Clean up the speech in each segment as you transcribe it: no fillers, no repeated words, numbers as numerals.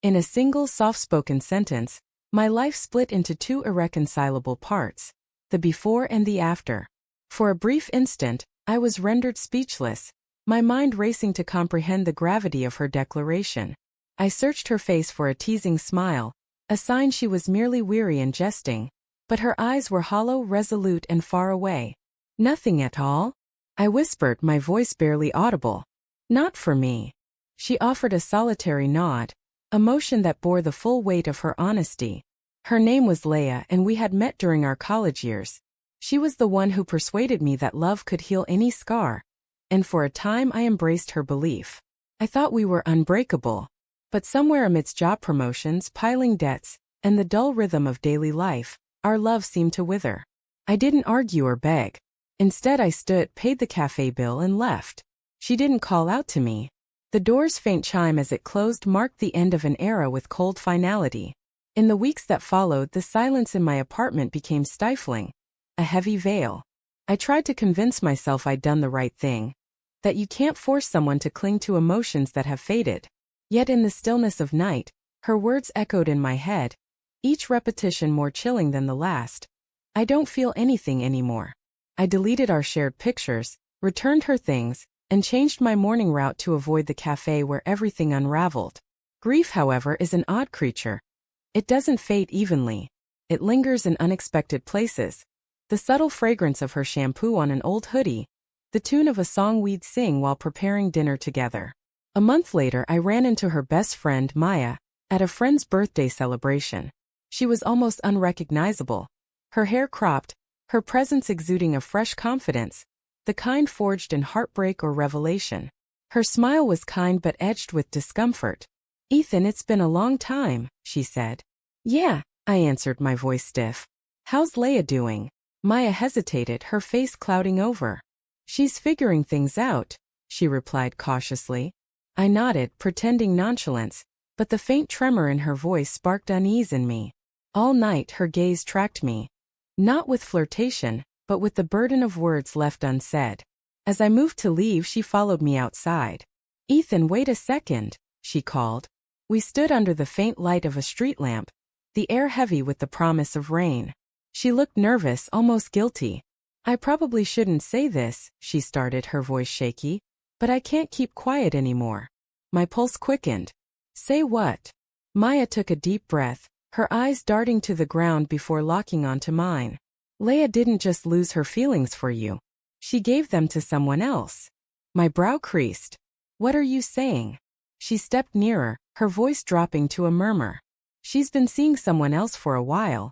In a single soft-spoken sentence, my life split into two irreconcilable parts, the before and the after. For a brief instant, I was rendered speechless, my mind racing to comprehend the gravity of her declaration. I searched her face for a teasing smile, a sign she was merely weary and jesting, but her eyes were hollow, resolute, and far away. Nothing at all? I whispered, my voice barely audible. Not for me. She offered a solitary nod, a motion that bore the full weight of her honesty. Her name was Leah, and we had met during our college years. She was the one who persuaded me that love could heal any scar, and for a time I embraced her belief. I thought we were unbreakable. But somewhere amidst job promotions, piling debts, and the dull rhythm of daily life, our love seemed to wither. I didn't argue or beg. Instead, I stood, paid the cafe bill, and left. She didn't call out to me. The door's faint chime as it closed marked the end of an era with cold finality. In the weeks that followed, the silence in my apartment became stifling, a heavy veil. I tried to convince myself I'd done the right thing, that you can't force someone to cling to emotions that have faded. Yet in the stillness of night, her words echoed in my head, each repetition more chilling than the last. I don't feel anything anymore. I deleted our shared pictures, returned her things, and changed my morning route to avoid the cafe where everything unraveled. Grief, however, is an odd creature. It doesn't fade evenly. It lingers in unexpected places. The subtle fragrance of her shampoo on an old hoodie, the tune of a song we'd sing while preparing dinner together. A month later, I ran into her best friend, Maya, at a friend's birthday celebration. She was almost unrecognizable. Her hair cropped, her presence exuding a fresh confidence, the kind forged in heartbreak or revelation. Her smile was kind but edged with discomfort. "Ethan, it's been a long time," she said. "Yeah," I answered, my voice stiff. "How's Leah doing?" Maya hesitated, her face clouding over. "She's figuring things out," she replied cautiously. I nodded, pretending nonchalance, but the faint tremor in her voice sparked unease in me. All night her gaze tracked me. Not with flirtation, but with the burden of words left unsaid. As I moved to leave, she followed me outside. "Ethan, wait a second," she called. We stood under the faint light of a street lamp, the air heavy with the promise of rain. She looked nervous, almost guilty. "I probably shouldn't say this," she started, her voice shaky, "but I can't keep quiet anymore." My pulse quickened. "Say what?" Maya took a deep breath, her eyes darting to the ground before locking onto mine. "Leah didn't just lose her feelings for you. She gave them to someone else." My brow creased. "What are you saying?" She stepped nearer, her voice dropping to a murmur. "She's been seeing someone else for a while.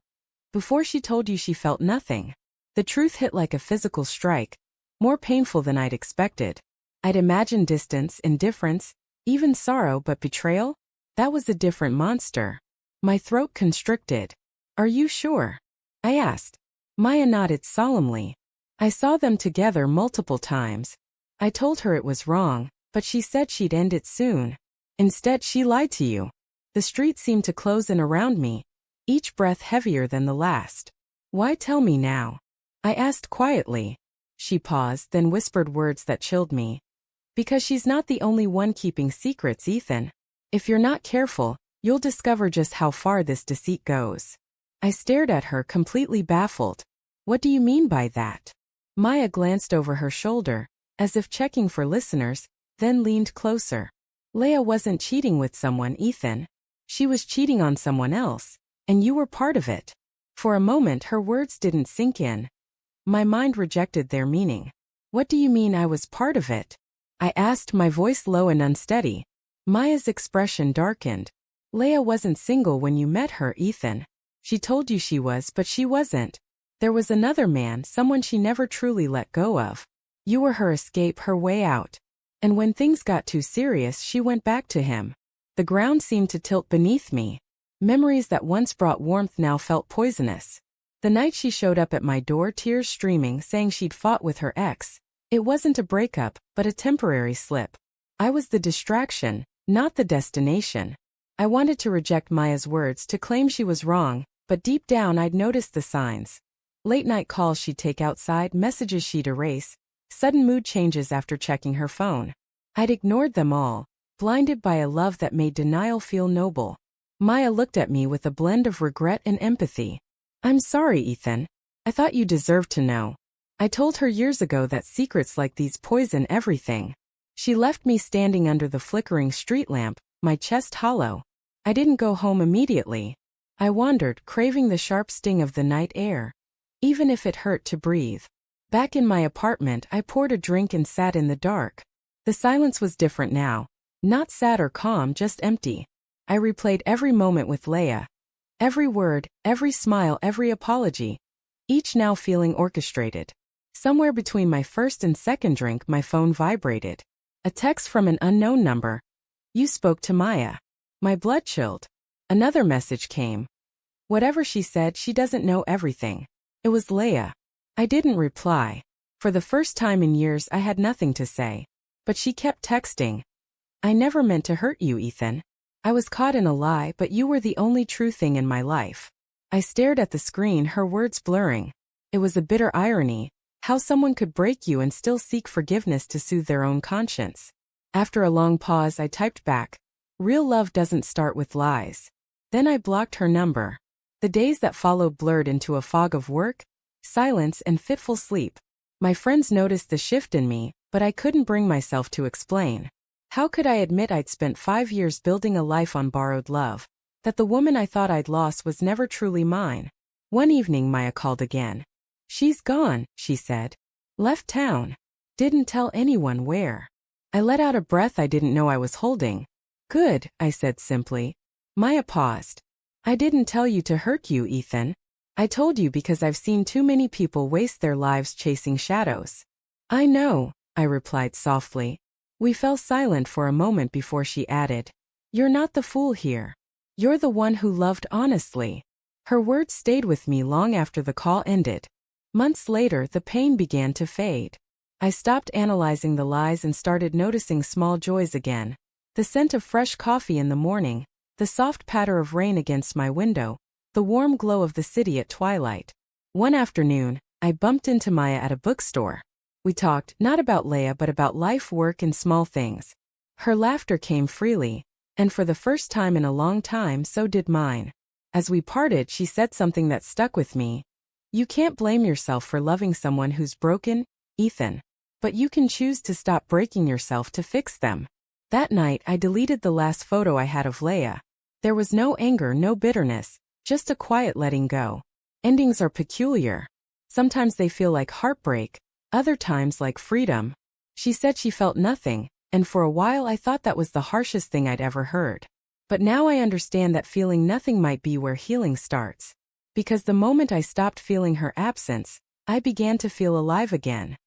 Before she told you she felt nothing." The truth hit like a physical strike, more painful than I'd expected. I'd imagined distance, indifference, even sorrow, but betrayal? That was a different monster. My throat constricted. "Are you sure?" I asked. Maya nodded solemnly. "I saw them together multiple times. I told her it was wrong, but she said she'd end it soon. Instead, she lied to you." The street seemed to close in around me, each breath heavier than the last. "Why tell me now?" I asked quietly. She paused, then whispered words that chilled me. "Because she's not the only one keeping secrets, Ethan. If you're not careful, you'll discover just how far this deceit goes." I stared at her, completely baffled. "What do you mean by that?" Maya glanced over her shoulder, as if checking for listeners, then leaned closer. "Leah wasn't cheating with someone, Ethan. She was cheating on someone else, and you were part of it." For a moment her words didn't sink in. My mind rejected their meaning. "What do you mean I was part of it?" I asked, my voice low and unsteady. Maya's expression darkened. "Leah wasn't single when you met her, Ethan. She told you she was, but she wasn't. There was another man, someone she never truly let go of. You were her escape, her way out. And when things got too serious, she went back to him." The ground seemed to tilt beneath me. Memories that once brought warmth now felt poisonous. The night she showed up at my door, tears streaming, saying she'd fought with her ex. It wasn't a breakup, but a temporary slip. I was the distraction, not the destination. I wanted to reject Maya's words, to claim she was wrong, but deep down I'd noticed the signs. Late-night calls she'd take outside, messages she'd erase, sudden mood changes after checking her phone. I'd ignored them all, blinded by a love that made denial feel noble. Maya looked at me with a blend of regret and empathy. I'm sorry, Ethan. I thought you deserved to know. I told her years ago that secrets like these poison everything. She left me standing under the flickering street lamp, my chest hollow. I didn't go home immediately. I wandered, craving the sharp sting of the night air, even if it hurt to breathe. Back in my apartment, I poured a drink and sat in the dark. The silence was different now. Not sad or calm, just empty. I replayed every moment with Leia. Every word, every smile, every apology. Each now feeling orchestrated. Somewhere between my first and second drink, my phone vibrated. A text from an unknown number. You spoke to Maya. My blood chilled. Another message came. Whatever she said, she doesn't know everything. It was Leia. I didn't reply. For the first time in years, I had nothing to say. But she kept texting. I never meant to hurt you, Ethan. I was caught in a lie, but you were the only true thing in my life. I stared at the screen, her words blurring. It was a bitter irony, how someone could break you and still seek forgiveness to soothe their own conscience. After a long pause, I typed back. Real love doesn't start with lies. Then I blocked her number. The days that followed blurred into a fog of work, silence, and fitful sleep. My friends noticed the shift in me, but I couldn't bring myself to explain. How could I admit I'd spent 5 years building a life on borrowed love? That the woman I thought I'd lost was never truly mine? One evening, Maya called again. She's gone, she said. Left town. Didn't tell anyone where. I let out a breath I didn't know I was holding. Good, I said simply. Maya paused. I didn't tell you to hurt you, Ethan. I told you because I've seen too many people waste their lives chasing shadows. I know, I replied softly. We fell silent for a moment before she added. You're not the fool here. You're the one who loved honestly. Her words stayed with me long after the call ended. Months later, the pain began to fade. I stopped analyzing the lies and started noticing small joys again. The scent of fresh coffee in the morning, the soft patter of rain against my window, the warm glow of the city at twilight. One afternoon, I bumped into Maya at a bookstore. We talked, not about Leia but about life, work, and small things. Her laughter came freely, and for the first time in a long time, so did mine. As we parted, she said something that stuck with me. You can't blame yourself for loving someone who's broken, Ethan. But you can choose to stop breaking yourself to fix them. That night, I deleted the last photo I had of Leia. There was no anger, no bitterness, just a quiet letting go. Endings are peculiar. Sometimes they feel like heartbreak, other times like freedom. She said she felt nothing, and for a while I thought that was the harshest thing I'd ever heard. But now I understand that feeling nothing might be where healing starts. Because the moment I stopped feeling her absence, I began to feel alive again.